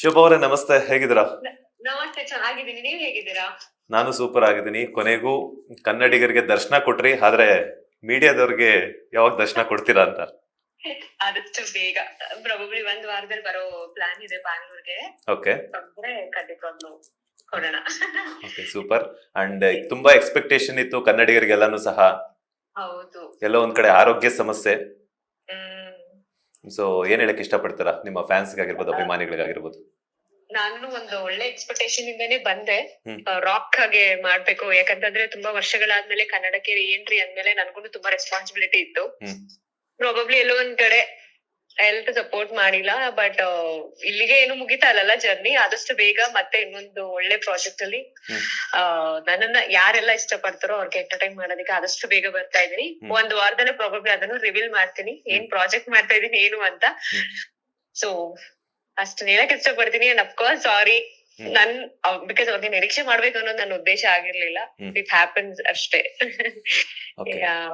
ಶುಭ ಅವರೇ ನಮಸ್ತೆ, ಹೇಗಿದ್ದೀರಾ? ನಮಸ್ತೆ, ಚೆನ್ನಾಗಿದ್ದೀನಿ. ನೀವ್ ಹೇಗಿದ್ದೀರಾ? ನಾನು ಸೂಪರ್ ಆಗಿದ್ದೀನಿ. ಕೊನೆಗೂ ಕನ್ನಡಿಗರಿಗೆ ದರ್ಶನ ಕೊಟ್ರಿ, ಆದ್ರೆ ಮೀಡಿಯಾದವ್ರಿಗೆ ಯಾವಾಗ ದರ್ಶನ ಕೊಡ್ತೀರಾ ಅಂತ. ಆದಷ್ಟು ಬೇಗ, ಪ್ರಾಬಬ್ಲಿ ಒಂದ್ ವಾರದಲ್ಲಿ ಬರೋ ಪ್ಲಾನ್ ಇದೆ ಬ್ಯಾಂಗ್ಳೂರ್ಗೆ. ಓಕೆ ಬಂದ್ರೆ ಖಂಡಿತವಾಗ್ಲು ಕೊಡೋಣ. Okay, super. ಅಂಡ್ ತುಂಬಾ ಎಕ್ಸ್ಪೆಕ್ಟೇಷನ್ ಇತ್ತು ಕನ್ನಡಿಗರಿಗೆಲ್ಲಾನು ಸಹ. ಹೌದು. ಎಲ್ಲೋ ಒಂದ್ ಕಡೆ ಆರೋಗ್ಯ ಸಮಸ್ಯೆ. ಹ್ಮ್. ಸೊ ಏನ್ ಹೇಳಕ್ ಇಷ್ಟಪಡ್ತೀರಾ ನಿಮ್ಮ ಫ್ಯಾನ್ಸ್ಗಾಗಿರ್ಬೋದು, ಅಭಿಮಾನಿಗಳಿಗಾಗಿರ್ಬೋದು? ನಾನು ಒಂದು ಒಳ್ಳೆ ಎಕ್ಸ್ಪೆಕ್ಟೇಷನ್ ಇಂದಾನೆ ಬಂದೆ. ಹ್ಮ್. ರಾಕ್ ಆಗಿ ಮಾಡ್ಬೇಕು, ಯಾಕಂತಂದ್ರೆ ತುಂಬಾ ವರ್ಷಗಳಾದ್ಮೇಲೆ ಕನ್ನಡಕ್ಕೆ ಎಂಟ್ರಿ ಅಂದ್ಮೇಲೆ ನನ್ಗೂ ತುಂಬಾ ರೆಸ್ಪಾನ್ಸಿಬಿಲಿಟಿ ಇತ್ತು. ಹ್ಮ್. ಪ್ರಾಬಬ್ಲಿ ಎಲ್ಲೋ ಒಂದ್ ಕಡೆ ಹೆಲ್ತ್ ಸಪೋರ್ಟ್ ಮಾಡಿಲ್ಲ, ಬಟ್ ಇಲ್ಲಿಗೆ ಏನು ಮುಗಿತಾ ಇಲ್ಲಲ್ಲ ಜರ್ನಿ. ಆದಷ್ಟು ಬೇಗ ಮತ್ತೆ ಇನ್ನೊಂದು ಒಳ್ಳೆ ಪ್ರಾಜೆಕ್ಟ್ ಅಲ್ಲಿ ಹ್ಮ್. ನನ್ನನ್ನ ಯಾರೆಲ್ಲ ಇಷ್ಟ ಪಡ್ತಾರೋ ಅವ್ರಿಗೆ ಎಂಟರ್ಟೈನ್ ಮಾಡೋದಕ್ಕೆ ಆದಷ್ಟು ಬೇಗ ಬರ್ತಾ ಇದೀನಿ. ಒಂದ್ ವಾರದಲ್ಲೇ ಪ್ರಾಬಬ್ಲಿ ಅದನ್ನು ರಿವೀಲ್ ಮಾಡ್ತೀನಿ, ಏನ್ ಪ್ರಾಜೆಕ್ಟ್ ಮಾಡ್ತಾ ಇದೀನಿ ಏನು ಅಂತ. ಸೊ ಅಷ್ಟು ಹೇಳಕ್ ಇಷ್ಟಪಡ್ತೀನಿ. ಅಂಡ್ ಅಫ್ಕೋರ್ಸ್ ಸಾರಿ, ನನ್ ಬಿಕಾಸ್ ಅವ್ರಿಗೆ ನಿರೀಕ್ಷೆ ಮಾಡ್ಬೇಕು ಅನ್ನೋದು ನನ್ನ ಉದ್ದೇಶ ಆಗಿರ್ಲಿಲ್ಲ. ಇಟ್ ಹ್ಯಾಪನ್ಸ್ ಅಷ್ಟೇ. Okay. Yeah.